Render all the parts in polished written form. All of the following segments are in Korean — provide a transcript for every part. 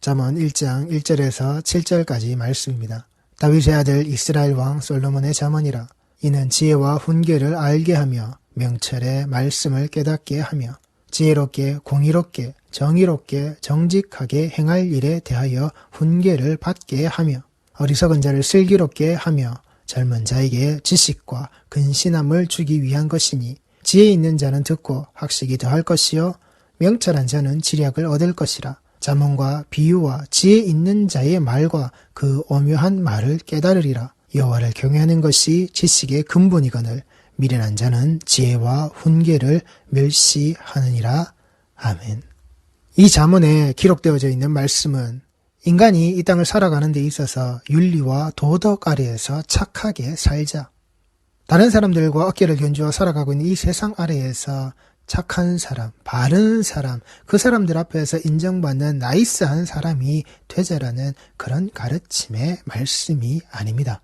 잠언 1장 1절에서 7절까지 말씀입니다. 다윗의 아들 이스라엘 왕 솔로몬의 잠언이라. 이는 지혜와 훈계를 알게 하며 명철의 말씀을 깨닫게 하며 지혜롭게 공의롭게 정의롭게 정직하게 행할 일에 대하여 훈계를 받게 하며 어리석은 자를 슬기롭게 하며 젊은 자에게 지식과 근신함을 주기 위한 것이니 지혜 있는 자는 듣고 학식이 더할 것이요 명철한 자는 지략을 얻을 것이라. 잠언과 비유와 지혜 있는 자의 말과 그 오묘한 말을 깨달으리라. 여호와를 경외하는 것이 지식의 근본이거늘 미련한 자는 지혜와 훈계를 멸시하느니라. 아멘. 이 잠언에 기록되어져 있는 말씀은 인간이 이 땅을 살아가는 데 있어서 윤리와 도덕 아래에서 착하게 살자. 다른 사람들과 어깨를 견주어 살아가고 있는 이 세상 아래에서 착한 사람, 바른 사람, 그 사람들 앞에서 인정받는 나이스한 사람이 되자라는 그런 가르침의 말씀이 아닙니다.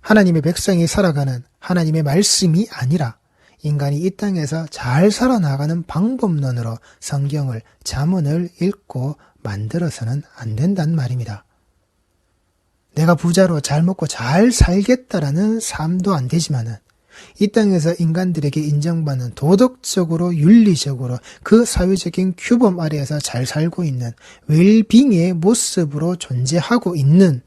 하나님의 백성이 살아가는 하나님의 말씀이 아니라 인간이 이 땅에서 잘 살아나가는 방법론으로 성경을, 잠언을 읽고 만들어서는 안 된단 말입니다. 내가 부자로 잘 먹고 잘 살겠다라는 삶도 안 되지만은 이 땅에서 인간들에게 인정받는 도덕적으로 윤리적으로 그 사회적인 규범 아래에서 잘 살고 있는 웰빙의 모습으로 존재하고 있는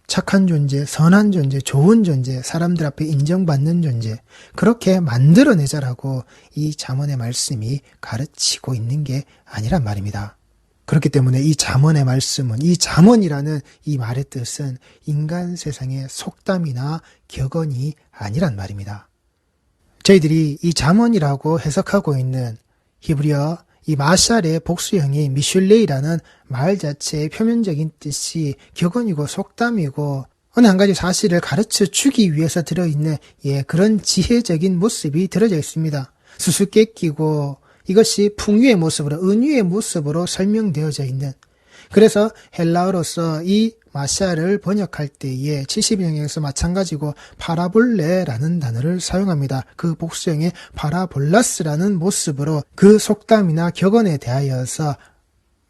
착한 존재, 선한 존재, 좋은 존재, 사람들 앞에 인정받는 존재, 그렇게 만들어내자라고 이 잠언의 말씀이 가르치고 있는 게 아니란 말입니다. 그렇기 때문에 이 잠언의 말씀은, 이 잠언이라는 이 말의 뜻은 인간 세상의 속담이나 격언이 아니란 말입니다. 저희들이 이 잠언이라고 해석하고 있는 히브리어 이 마샬의 복수형이 미슐레이라는 말 자체의 표면적인 뜻이 격언이고 속담이고 어느 한 가지 사실을 가르쳐 주기 위해서 들어있는 그런 지혜적인 모습이 들어져 있습니다. 수수께끼고 이것이 풍유의 모습으로, 은유의 모습으로 설명되어져 있는, 그래서 헬라어로서 이 마샬을 번역할 때에 70인역에서 마찬가지고 파라볼레라는 단어를 사용합니다. 그 복수형의 파라볼라스라는 모습으로 그 속담이나 격언에 대하여서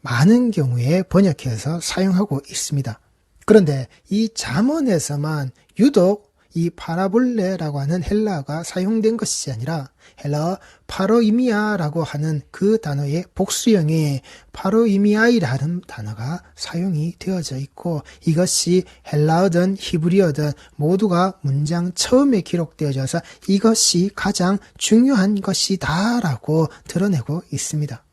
많은 경우에 번역해서 사용하고 있습니다. 그런데 이 잠언에서만 유독 이 파라볼레라고 하는 헬라어가 사용된 것이 아니라 헬라어 파로이미아라고 하는 그 단어의 복수형의 파로이미아이라는 단어가 사용이 되어져 있고, 이것이 헬라어든 히브리어든 모두가 문장 처음에 기록되어져서 이것이 가장 중요한 것이다라고 드러내고 있습니다.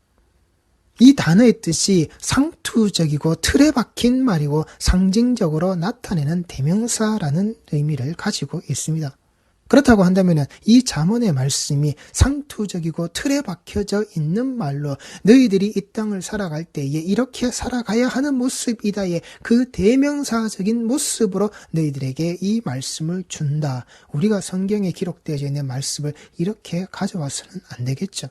이 단어의 뜻이 상투적이고 틀에 박힌 말이고 상징적으로 나타내는 대명사라는 의미를 가지고 있습니다. 그렇다고 한다면 이 잠언의 말씀이 상투적이고 틀에 박혀져 있는 말로 너희들이 이 땅을 살아갈 때에 이렇게 살아가야 하는 모습이다의 그 대명사적인 모습으로 너희들에게 이 말씀을 준다. 우리가 성경에 기록되어져 있는 말씀을 이렇게 가져와서는 안 되겠죠.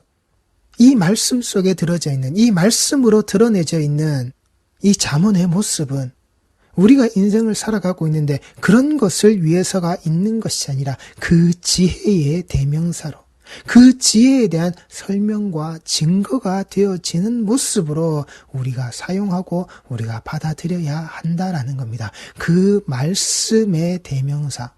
이 말씀 속에 들어져 있는, 이 말씀으로 드러내져 있는 이 잠언의 모습은 우리가 인생을 살아가고 있는데 그런 것을 위해서가 있는 것이 아니라 그 지혜의 대명사로, 그 지혜에 대한 설명과 증거가 되어지는 모습으로 우리가 사용하고 우리가 받아들여야 한다라는 겁니다. 그 말씀의 대명사.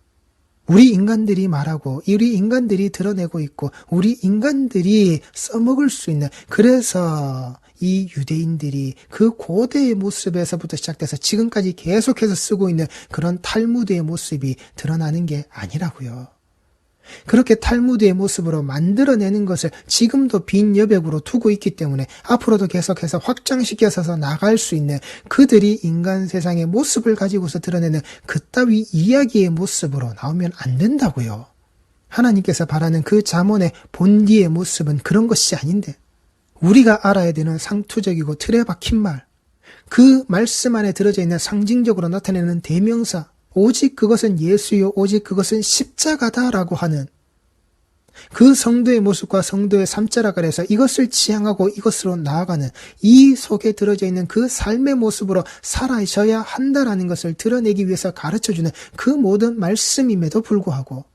우리 인간들이 말하고 우리 인간들이 드러내고 있고 우리 인간들이 써먹을 수 있는, 그래서 이 유대인들이 그 고대의 모습에서부터 시작돼서 지금까지 계속해서 쓰고 있는 그런 탈무드의 모습이 드러나는 게 아니라고요. 그렇게 탈무드의 모습으로 만들어내는 것을 지금도 빈 여백으로 두고 있기 때문에 앞으로도 계속해서 확장시켜서 나갈 수 있는, 그들이 인간 세상의 모습을 가지고서 드러내는 그따위 이야기의 모습으로 나오면 안 된다고요. 하나님께서 바라는 그 잠언의 본디의 모습은 그런 것이 아닌데, 우리가 알아야 되는 상투적이고 틀에 박힌 말, 그 말씀 안에 들어져 있는 상징적으로 나타내는 대명사, 오직 그것은 예수요, 오직 그것은 십자가다라고 하는 그 성도의 모습과 성도의 삼자락 아래서 이것을 지향하고 이것으로 나아가는, 이 속에 들어져 있는 그 삶의 모습으로 살아셔야 한다라는 것을 드러내기 위해서 가르쳐주는 그 모든 말씀임에도 불구하고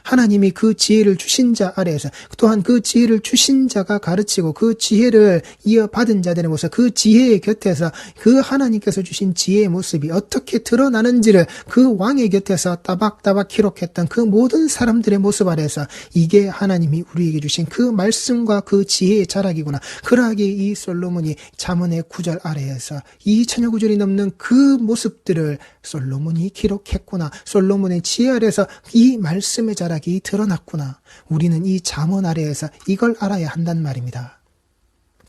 하나님이 그 지혜를 주신 자 아래에서 또한 그 지혜를 주신 자가 가르치고 그 지혜를 이어받은 자들의 모습, 그 지혜의 곁에서 그 하나님께서 주신 지혜의 모습이 어떻게 드러나는지를 그 왕의 곁에서 따박따박 기록했던 그 모든 사람들의 모습 아래에서 이게 하나님이 우리에게 주신 그 말씀과 그 지혜의 자락이구나. 그러하기에 이 솔로몬이 잠언의 구절 아래에서 2000여 구절이 넘는 그 모습들을 솔로몬이 기록했구나. 솔로몬의 지혜 아래에서 이 말씀의 자락이 드러났구나. 우리는 이 잠언 아래에서 이걸 알아야 한단 말입니다.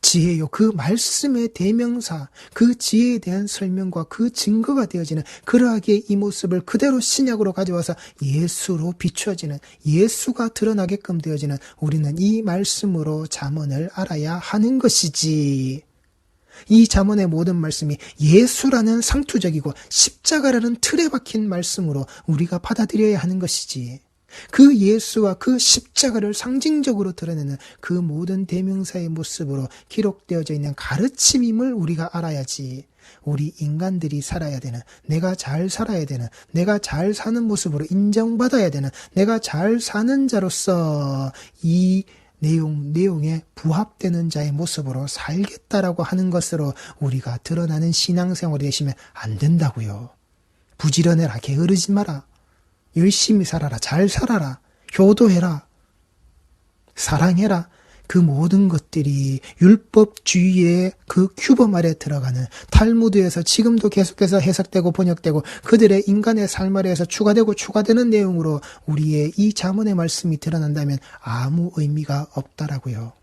지혜요, 그 말씀의 대명사, 그 지혜에 대한 설명과 그 증거가 되어지는, 그러하기에 이 모습을 그대로 신약으로 가져와서 예수로 비추어지는, 예수가 드러나게끔 되어지는, 우리는 이 말씀으로 잠언을 알아야 하는 것이지. 이 잠언의 모든 말씀이 예수라는 상투적이고 십자가라는 틀에 박힌 말씀으로 우리가 받아들여야 하는 것이지. 그 예수와 그 십자가를 상징적으로 드러내는 그 모든 대명사의 모습으로 기록되어져 있는 가르침임을 우리가 알아야지. 우리 인간들이 살아야 되는, 내가 잘 살아야 되는, 내가 잘 사는 모습으로 인정받아야 되는, 내가 잘 사는 자로서 이 내용에 부합되는 자의 모습으로 살겠다라고 하는 것으로 우리가 드러나는 신앙생활이 되시면 안 된다고요. 부지런해라, 게으르지 마라, 열심히 살아라, 잘 살아라, 효도해라, 사랑해라. 그 모든 것들이 율법주의의 그 규범 아래 들어가는, 탈무드에서 지금도 계속해서 해석되고 번역되고 그들의 인간의 삶 아래에서 추가되는 내용으로 우리의 이 잠언의 말씀이 드러난다면 아무 의미가 없다라고요.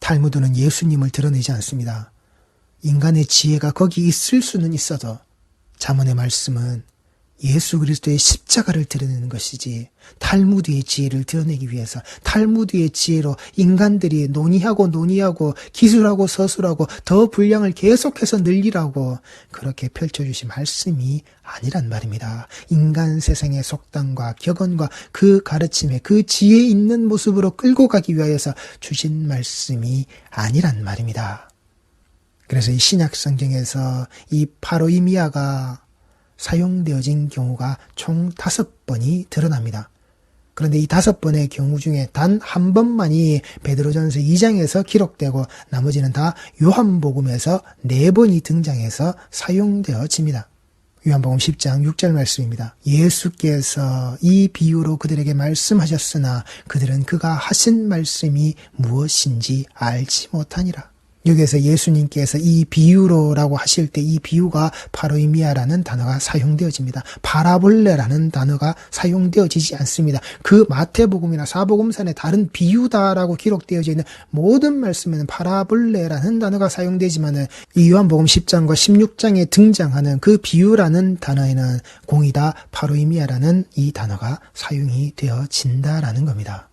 탈무드는 예수님을 드러내지 않습니다. 인간의 지혜가 거기 있을 수는 있어도 잠언의 말씀은 예수 그리스도의 십자가를 드러내는 것이지, 탈무드의 지혜를 드러내기 위해서, 탈무드의 지혜로 인간들이 논의하고 기술하고 서술하고 더 분량을 계속해서 늘리라고 그렇게 펼쳐주신 말씀이 아니란 말입니다. 인간 세상의 속담과 격언과 그 가르침에 그 지혜 있는 모습으로 끌고 가기 위하여서 주신 말씀이 아니란 말입니다. 그래서 이 신약 성경에서 이 파로이미아가 사용되어진 경우가 총 5번이 드러납니다. 그런데 이 5번의 경우 중에 단 한 번만이 베드로전서 2장에서 기록되고 나머지는 다 요한복음에서 4번이 등장해서 사용되어집니다. 요한복음 10장 6절 말씀입니다. 예수께서 이 비유로 그들에게 말씀하셨으나 그들은 그가 하신 말씀이 무엇인지 알지 못하니라. 여기에서 예수님께서 이 비유로라고 하실 때 이 비유가 파로이미아라는 단어가 사용되어집니다. 파라볼레라는 단어가 사용되어지지 않습니다. 그 마태복음이나 사복음서의 다른 비유다라고 기록되어져 있는 모든 말씀에는 파라볼레라는 단어가 사용되지만은 이 요한복음 10장과 16장에 등장하는 그 비유라는 단어에는 공이다 파로이미아라는 이 단어가 사용이 되어진다라는 겁니다.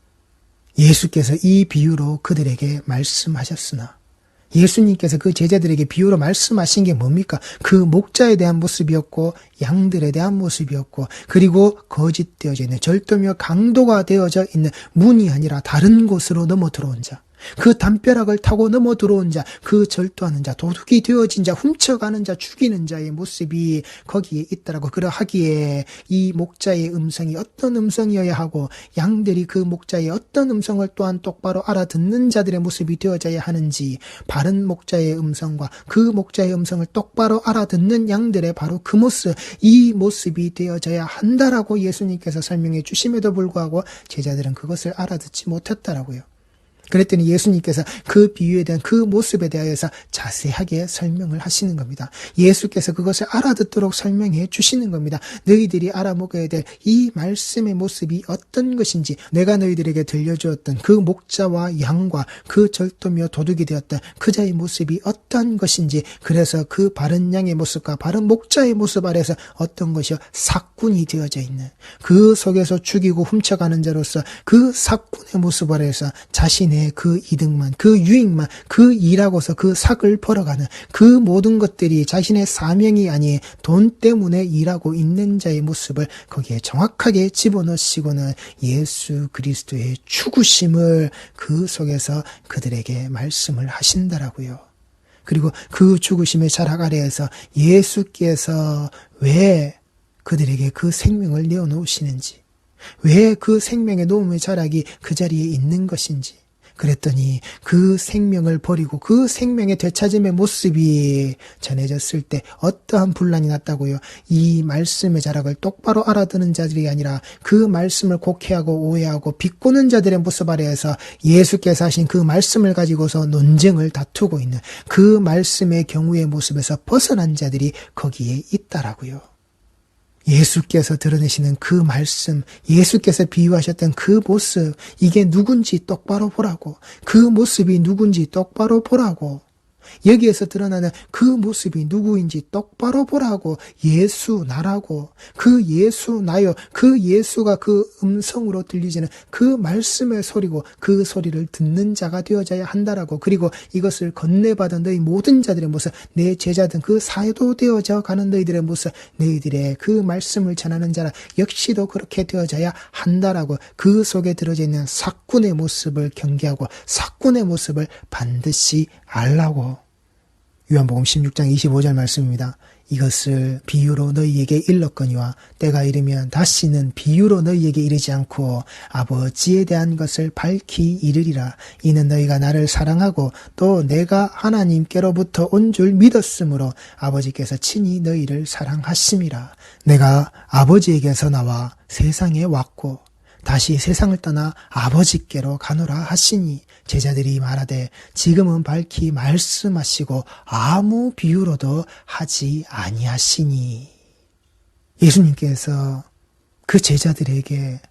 예수께서 이 비유로 그들에게 말씀하셨으나, 예수님께서 그 제자들에게 비유로 말씀하신 게 뭡니까? 그 목자에 대한 모습이었고 양들에 대한 모습이었고, 그리고 거짓되어져 있는, 절도며 강도가 되어져 있는 문이 아니라 다른 곳으로 넘어 들어온 자, 그 담벼락을 타고 넘어 들어온 자, 그 절도하는 자, 도둑이 되어진 자, 훔쳐가는 자, 죽이는 자의 모습이 거기에 있다라고. 그러하기에 이 목자의 음성이 어떤 음성이어야 하고 양들이 그 목자의 어떤 음성을 또한 똑바로 알아듣는 자들의 모습이 되어져야 하는지, 바른 목자의 음성과 그 목자의 음성을 똑바로 알아듣는 양들의 바로 그 모습, 이 모습이 되어져야 한다라고 예수님께서 설명해 주심에도 불구하고 제자들은 그것을 알아듣지 못했다라고요. 그랬더니 예수님께서 그 비유에 대한 그 모습에 대하여서 자세하게 설명을 하시는 겁니다. 예수께서 그것을 알아듣도록 설명해 주시는 겁니다. 너희들이 알아먹어야 될 이 말씀의 모습이 어떤 것인지, 내가 너희들에게 들려주었던 그 목자와 양과 그 절도며 도둑이 되었던 그 자의 모습이 어떤 것인지, 그래서 그 바른 양의 모습과 바른 목자의 모습 아래서 어떤 것이요? 삭군이 되어져 있는, 그 속에서 죽이고 훔쳐가는 자로서 그 삭군의 모습 아래서 자신의 그 이득만, 그 유익만, 그 일하고서 그 삭을 벌어가는 그 모든 것들이 자신의 사명이 아닌 돈 때문에 일하고 있는 자의 모습을 거기에 정확하게 집어넣으시고는 예수 그리스도의 죽으심을 그 속에서 그들에게 말씀을 하신다라고요. 그리고 그 죽으심의 자락 아래에서 예수께서 왜 그들에게 그 생명을 내어놓으시는지, 왜 그 생명의 녹음의 자락이 그 자리에 있는 것인지. 그랬더니 그 생명을 버리고 그 생명의 되찾음의 모습이 전해졌을 때 어떠한 분란이 났다고요? 이 말씀의 자락을 똑바로 알아듣는 자들이 아니라 그 말씀을 곡해하고 오해하고 비꼬는 자들의 모습 아래에서 예수께서 하신 그 말씀을 가지고서 논쟁을 다투고 있는 그 말씀의 경우의 모습에서 벗어난 자들이 거기에 있다라고요. 예수께서 드러내시는 그 말씀, 예수께서 비유하셨던 그 모습, 이게 누군지 똑바로 보라고, 그 모습이 누군지 똑바로 보라고, 여기에서 드러나는 그 모습이 누구인지 똑바로 보라고, 예수 나라고, 그 예수 나요, 그 예수가 그 음성으로 들리지는 그 말씀의 소리고 그 소리를 듣는 자가 되어져야 한다라고. 그리고 이것을 건네받은 너희 모든 자들의 모습, 내 제자든 그 사도 되어져 가는 너희들의 모습, 너희들의 그 말씀을 전하는 자라 역시도 그렇게 되어져야 한다라고. 그 속에 들어져 있는 사꾼의 모습을 경계하고 사꾼의 모습을 반드시 알라고. 요한복음 16장 25절 말씀입니다. 이것을 비유로 너희에게 일렀거니와 때가 이르면 다시는 비유로 너희에게 이르지 않고 아버지에 대한 것을 밝히 이르리라. 이는 너희가 나를 사랑하고 또 내가 하나님께로부터 온 줄 믿었으므로 아버지께서 친히 너희를 사랑하심이라. 내가 아버지에게서 나와 세상에 왔고 다시 세상을 떠나 아버지께로 가노라 하시니, 제자들이 말하되 지금은 밝히 말씀하시고 아무 비유로도 하지 아니하시니. 예수님께서 그 제자들에게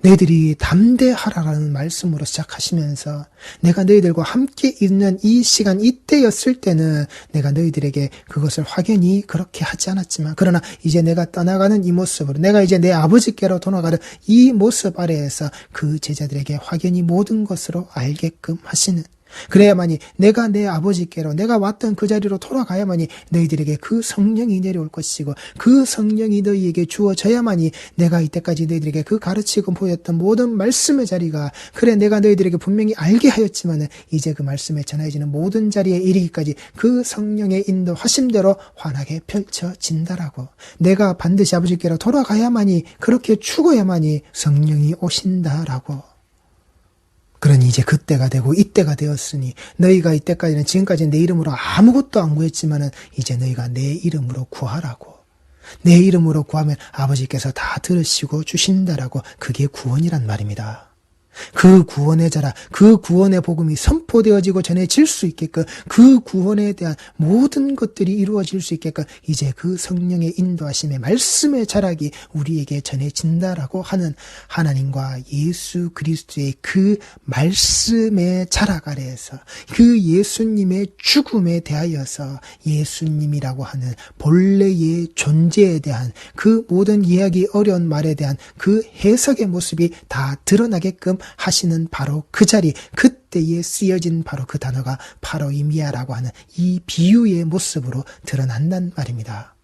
너희들이 담대하라라는 말씀으로 시작하시면서 내가 너희들과 함께 있는 이 시간 이때였을 때는 내가 너희들에게 그것을 확연히 그렇게 하지 않았지만, 그러나 이제 내가 떠나가는 이 모습으로 내가 이제 내 아버지께로 돌아가는 이 모습 아래에서 그 제자들에게 확연히 모든 것으로 알게끔 하시는, 그래야만이 내가 내 아버지께로 내가 왔던 그 자리로 돌아가야만이 너희들에게 그 성령이 내려올 것이고 그 성령이 너희에게 주어져야만이 내가 이때까지 너희들에게 그 가르치고 보였던 모든 말씀의 자리가, 그래 내가 너희들에게 분명히 알게 하였지만은 이제 그 말씀에 전해지는 모든 자리에 이르기까지 그 성령의 인도하심대로 환하게 펼쳐진다라고. 내가 반드시 아버지께로 돌아가야만이, 그렇게 죽어야만이 성령이 오신다라고. 그러니 이제 그때가 되고 이때가 되었으니 너희가 이때까지는 지금까지 내 이름으로 아무것도 안 구했지만은 이제 너희가 내 이름으로 구하라고. 내 이름으로 구하면 아버지께서 다 들으시고 주신다라고. 그게 구원이란 말입니다. 그 구원의 자라, 그 구원의 복음이 선포되어지고 전해질 수 있게끔, 그 구원에 대한 모든 것들이 이루어질 수 있게끔 이제 그 성령의 인도하심의 말씀의 자락이 우리에게 전해진다라고 하는 하나님과 예수 그리스도의 그 말씀의 자락 아래에서 그 예수님의 죽음에 대하여서 예수님이라고 하는 본래의 존재에 대한 그 모든 이해하기 어려운 말에 대한 그 해석의 모습이 다 드러나게끔 하시는 바로 그 자리, 그때에 쓰여진 바로 그 단어가 파로이미아라고 하는 이 비유의 모습으로 드러난단 말입니다.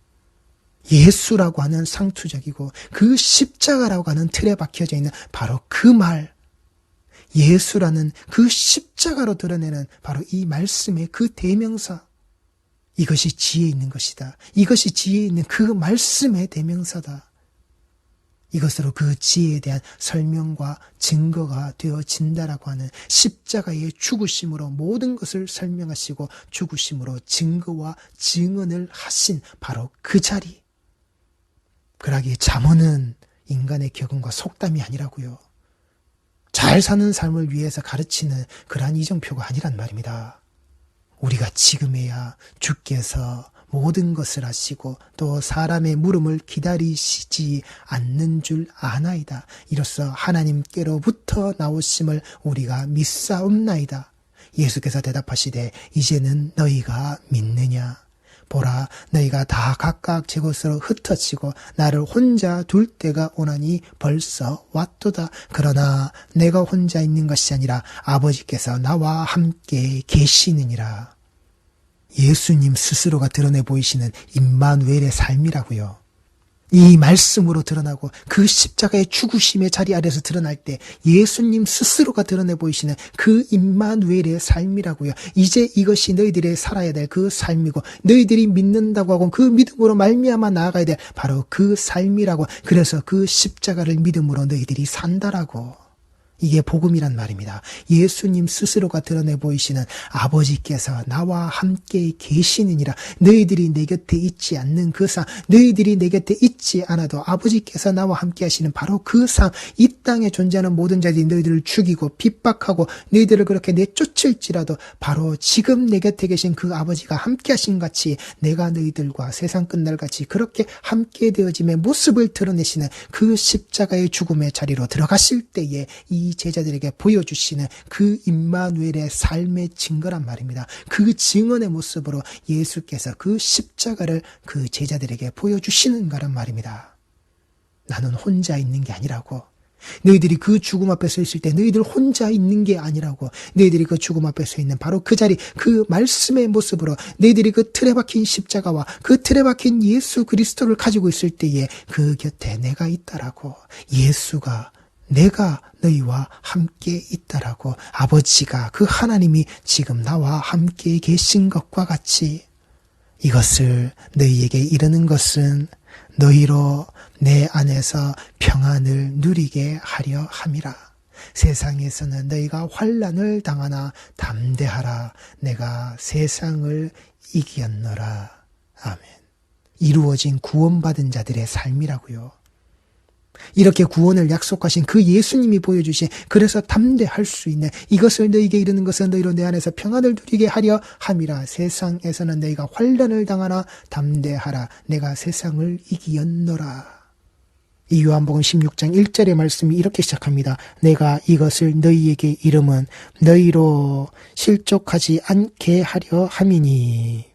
예수라고 하는 상투적이고 그 십자가라고 하는 틀에 박혀져 있는 바로 그 말, 예수라는 그 십자가로 드러내는 바로 이 말씀의 그 대명사, 이것이 지혜 있는 것이다. 이것이 지혜 있는 그 말씀의 대명사다. 이것으로 그 지혜에 대한 설명과 증거가 되어진다라고 하는, 십자가의 죽으심으로 모든 것을 설명하시고 죽으심으로 증거와 증언을 하신 바로 그 자리. 그러기에 잠언은 인간의 격언과 속담이 아니라고요. 잘 사는 삶을 위해서 가르치는 그러한 이정표가 아니란 말입니다. 우리가 지금에야 주께서 모든 것을 아시고 또 사람의 물음을 기다리시지 않는 줄 아나이다. 이로써 하나님께로부터 나오심을 우리가 믿사옵나이다. 예수께서 대답하시되 이제는 너희가 믿느냐? 보라, 너희가 다 각각 제 곳으로 흩어지고 나를 혼자 둘 때가 오나니 벌써 왔도다. 그러나 내가 혼자 있는 것이 아니라 아버지께서 나와 함께 계시느니라. 예수님 스스로가 드러내 보이시는 임마누엘의 삶이라고요. 이 말씀으로 드러나고 그 십자가의 죽으심의 자리 아래서 드러날 때 예수님 스스로가 드러내 보이시는 그 임마누엘의 삶이라고요. 이제 이것이 너희들의 살아야 될 그 삶이고 너희들이 믿는다고 하고 그 믿음으로 말미암아 나아가야 될 바로 그 삶이라고. 그래서 그 십자가를 믿음으로 너희들이 산다라고. 이게 복음이란 말입니다. 예수님 스스로가 드러내 보이시는 아버지께서 나와 함께 계시느니라. 너희들이 내 곁에 있지 않는 그 삶, 너희들이 내 곁에 있지 않아도 아버지께서 나와 함께 하시는 바로 그 삶, 이 땅에 존재하는 모든 자들이 너희들을 죽이고 핍박하고 너희들을 그렇게 내쫓을지라도 바로 지금 내 곁에 계신 그 아버지가 함께 하신 같이 내가 너희들과 세상 끝날 같이 그렇게 함께 되어짐의 모습을 드러내시는 그 십자가의 죽음의 자리로 들어가실 때에 이 제자들에게 보여주시는 그 임마누엘의 삶의 증거란 말입니다. 그 증언의 모습으로 예수께서 그 십자가를 그 제자들에게 보여주시는 거란 말입니다. 나는 혼자 있는 게 아니라고. 너희들이 그 죽음 앞에 서 있을 때 너희들 혼자 있는 게 아니라고. 너희들이 그 죽음 앞에 서 있는 바로 그 자리, 그 말씀의 모습으로 너희들이 그 틀에 박힌 십자가와 그 틀에 박힌 예수 그리스도를 가지고 있을 때에 그 곁에 내가 있다라고. 예수가, 내가 너희와 함께 있다라고. 아버지가, 그 하나님이 지금 나와 함께 계신 것과 같이 이것을 너희에게 이르는 것은 너희로 내 안에서 평안을 누리게 하려 함이라. 세상에서는 너희가 환난을 당하나 담대하라. 내가 세상을 이겼노라. 아멘. 이루어진 구원받은 자들의 삶이라고요. 이렇게 구원을 약속하신 그 예수님이 보여주신, 그래서 담대할 수 있는, 이것을 너희에게 이르는 것은 너희로 내 안에서 평안을 누리게 하려 함이라. 세상에서는 너희가 환난을 당하나 담대하라. 내가 세상을 이기었노라. 이 요한복음 16장 1절의 말씀이 이렇게 시작합니다. 내가 이것을 너희에게 이름은 너희로 실족하지 않게 하려 함이니.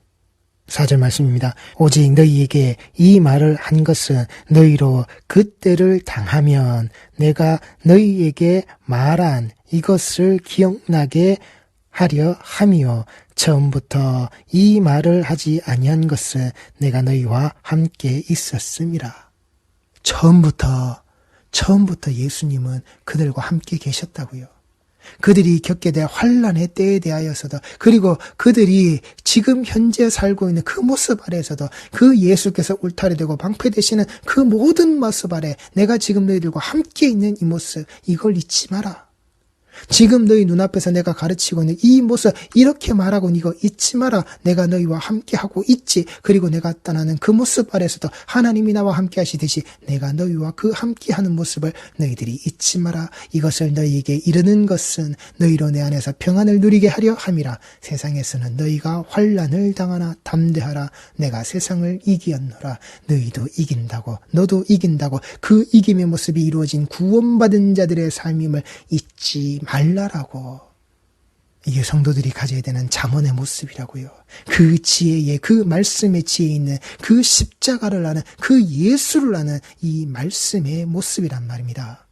4절 말씀입니다. 오직 너희에게 이 말을 한 것은 너희로 그때를 당하면 내가 너희에게 말한 이것을 기억나게 하려 함이요. 처음부터 이 말을 하지 아니한 것은 내가 너희와 함께 있었음이라. 처음부터 예수님은 그들과 함께 계셨다고요. 그들이 겪게 될 환난의 때에 대하여서도, 그리고 그들이 지금 현재 살고 있는 그 모습 아래에서도 그 예수께서 울타리 되고 방패 되시는 그 모든 모습 아래 내가 지금 너희들과 함께 있는 이 모습, 이걸 잊지 마라. 지금 너희 눈앞에서 내가 가르치고 있는 이 모습, 이렇게 말하고 이거 잊지 마라. 내가 너희와 함께 하고 있지. 그리고 내가 떠나는 그 모습 아래서도 하나님이 나와 함께 하시듯이 내가 너희와 그 함께 하는 모습을 너희들이 잊지 마라. 이것을 너희에게 이르는 것은 너희로 내 안에서 평안을 누리게 하려 함이라. 세상에서는 너희가 환난을 당하나 담대하라. 내가 세상을 이기었노라. 너희도 이긴다고, 너도 이긴다고. 그 이김의 모습이 이루어진 구원받은 자들의 삶임을 잊지 말라라고. 이게 성도들이 가져야 되는 잠언의 모습이라고요. 그 지혜에, 그 말씀의 지혜에 있는 그 십자가를 아는, 그 예수를 아는 이 말씀의 모습이란 말입니다.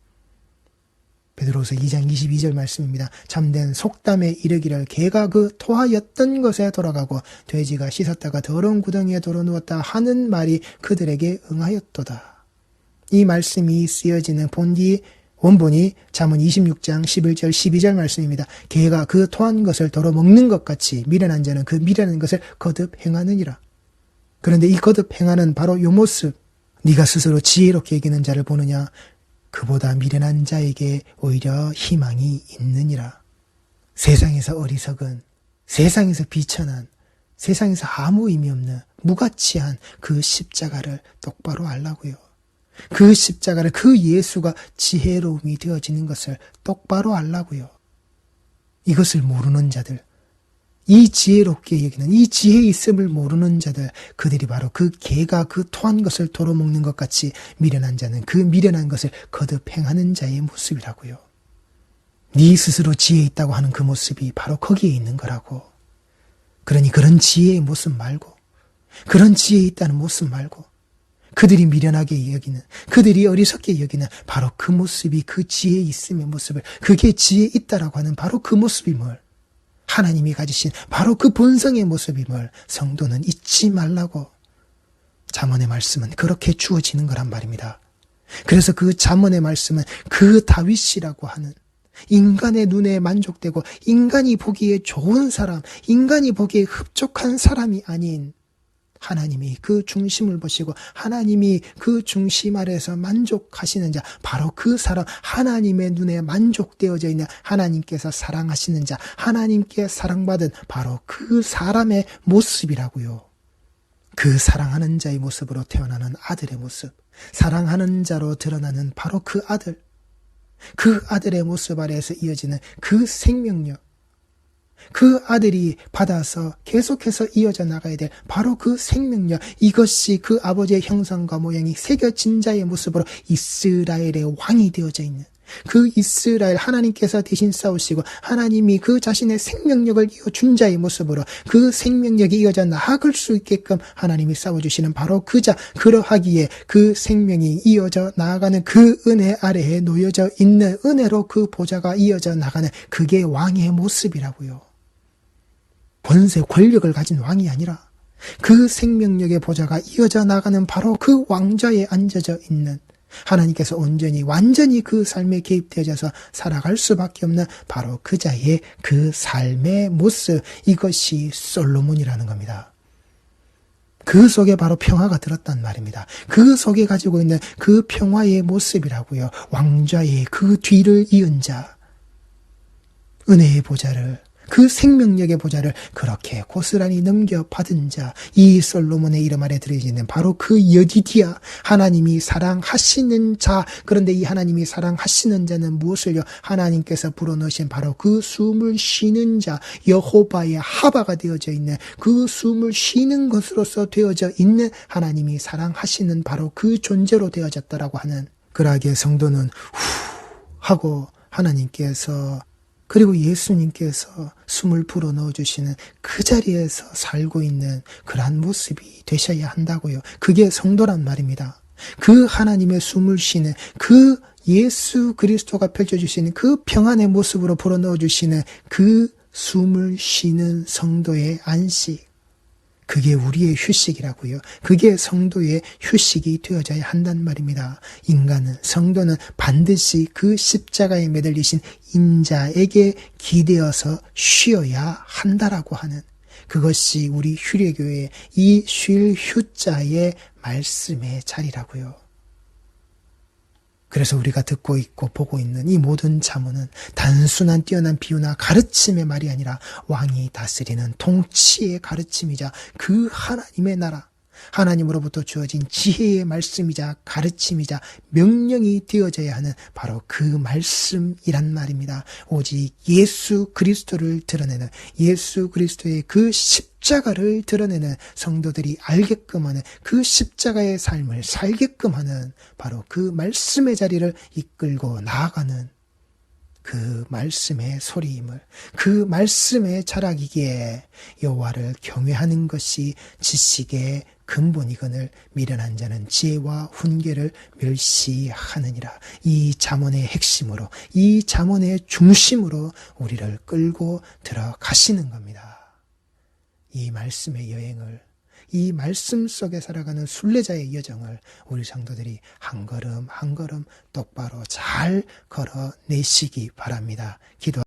베드로서 2장 22절 말씀입니다. 참된 속담에 이르기를 개가 그 토하였던 것에 돌아가고 돼지가 씻었다가 더러운 구덩이에 돌아누웠다 하는 말이 그들에게 응하였도다. 이 말씀이 쓰여지는 원본이 잠언 26장 11절 12절 말씀입니다. 개가 그 토한 것을 덜어 먹는 것 같이 미련한 자는 그 미련한 것을 거듭 행하느니라. 그런데 이 거듭 행하는 바로 이 모습, 네가 스스로 지혜롭게 여기는 자를 보느냐? 그보다 미련한 자에게 오히려 희망이 있느니라. 세상에서 어리석은, 세상에서 비천한, 세상에서 아무 의미 없는 무가치한 그 십자가를 똑바로 알라고요. 그 십자가를, 그 예수가 지혜로움이 되어지는 것을 똑바로 알라고요. 이것을 모르는 자들, 이 지혜롭게 여기는, 이 지혜 있음을 모르는 자들, 그들이 바로 그 개가 그 토한 것을 도로먹는 것 같이 미련한 자는 그 미련한 것을 거듭 행하는 자의 모습이라고요. 네 스스로 지혜 있다고 하는 그 모습이 바로 거기에 있는 거라고. 그러니 그런 지혜의 모습 말고, 그런 지혜 있다는 모습 말고, 그들이 미련하게 여기는, 그들이 어리석게 여기는 바로 그 모습이, 그 지혜 있음의 모습을, 그게 지혜 있다라고 하는 바로 그 모습임을, 하나님이 가지신 바로 그 본성의 모습임을 성도는 잊지 말라고. 잠언의 말씀은 그렇게 주어지는 거란 말입니다. 그래서 그 잠언의 말씀은 그 다윗이라고 하는 인간의 눈에 만족되고 인간이 보기에 좋은 사람, 인간이 보기에 흡족한 사람이 아닌 하나님이 그 중심을 보시고 하나님이 그 중심 아래에서 만족하시는 자, 바로 그 사람, 하나님의 눈에 만족되어져 있는 하나님께서 사랑하시는 자, 하나님께 사랑받은 바로 그 사람의 모습이라고요. 그 사랑하는 자의 모습으로 태어나는 아들의 모습, 사랑하는 자로 드러나는 바로 그 아들, 그 아들의 모습 아래에서 이어지는 그 생명력, 그 아들이 받아서 계속해서 이어져 나가야 될 바로 그 생명력, 이것이 그 아버지의 형상과 모양이 새겨진 자의 모습으로 이스라엘의 왕이 되어져 있는 그 이스라엘, 하나님께서 대신 싸우시고 하나님이 그 자신의 생명력을 이어준 자의 모습으로 그 생명력이 이어져 나아갈 수 있게끔 하나님이 싸워주시는 바로 그 자, 그러하기에 그 생명이 이어져 나아가는 그 은혜 아래에 놓여져 있는 은혜로 그 보좌가 이어져 나가는 그게 왕의 모습이라고요. 권세, 권력을 가진 왕이 아니라 그 생명력의 보좌가 이어져 나가는 바로 그 왕좌에 앉아져 있는 하나님께서 온전히 완전히 그 삶에 개입되어져서 살아갈 수밖에 없는 바로 그 자의 그 삶의 모습, 이것이 솔로몬이라는 겁니다. 그 속에 바로 평화가 들었단 말입니다. 그 속에 가지고 있는 그 평화의 모습이라고요. 왕좌의 그 뒤를 이은 자, 은혜의 보좌를, 그 생명력의 보좌를 그렇게 고스란히 넘겨받은 자, 이 솔로몬의 이름 아래 들어있는 바로 그 여디디아, 하나님이 사랑하시는 자. 그런데 이 하나님이 사랑하시는 자는 무엇을요? 하나님께서 불어넣으신 바로 그 숨을 쉬는 자, 여호바의 하바가 되어져 있는 그 숨을 쉬는 것으로서 되어져 있는 하나님이 사랑하시는 바로 그 존재로 되어졌다라고 하는, 그러하기에 성도는 후 하고 하나님께서 그리고 예수님께서 숨을 불어넣어주시는 그 자리에서 살고 있는 그러한 모습이 되셔야 한다고요. 그게 성도란 말입니다. 그 하나님의 숨을 쉬는 그 예수 그리스도가 펼쳐주시는 그 평안의 모습으로 불어넣어주시는 그 숨을 쉬는 성도의 안식, 그게 우리의 휴식이라고요. 그게 성도의 휴식이 되어져야 한단 말입니다. 인간은, 성도는 반드시 그 십자가에 매달리신 인자에게 기대어서 쉬어야 한다라고 하는, 그것이 우리 휴례교회의 이 쉴 휴자의 말씀의 자리라고요. 그래서 우리가 듣고 있고 보고 있는 이 모든 잠언은 단순한 뛰어난 비유나 가르침의 말이 아니라 왕이 다스리는 통치의 가르침이자 그 하나님의 나라, 하나님으로부터 주어진 지혜의 말씀이자 가르침이자 명령이 되어져야 하는 바로 그 말씀이란 말입니다. 오직 예수 그리스도를 드러내는, 예수 그리스도의 그 십자가를 드러내는 성도들이 알게끔 하는, 그 십자가의 삶을 살게끔 하는 바로 그 말씀의 자리를 이끌고 나아가는 그 말씀의 소리임을, 그 말씀의 자락이기에 여호와를 경외하는 것이 지식의 근본이거늘 미련한 자는 지혜와 훈계를 멸시하느니라. 이 잠언의 핵심으로, 이 잠언의 중심으로 우리를 끌고 들어가시는 겁니다. 이 말씀의 여행을, 이 말씀 속에 살아가는 순례자의 여정을 우리 성도들이 한 걸음 한 걸음 똑바로 잘 걸어내시기 바랍니다. 기도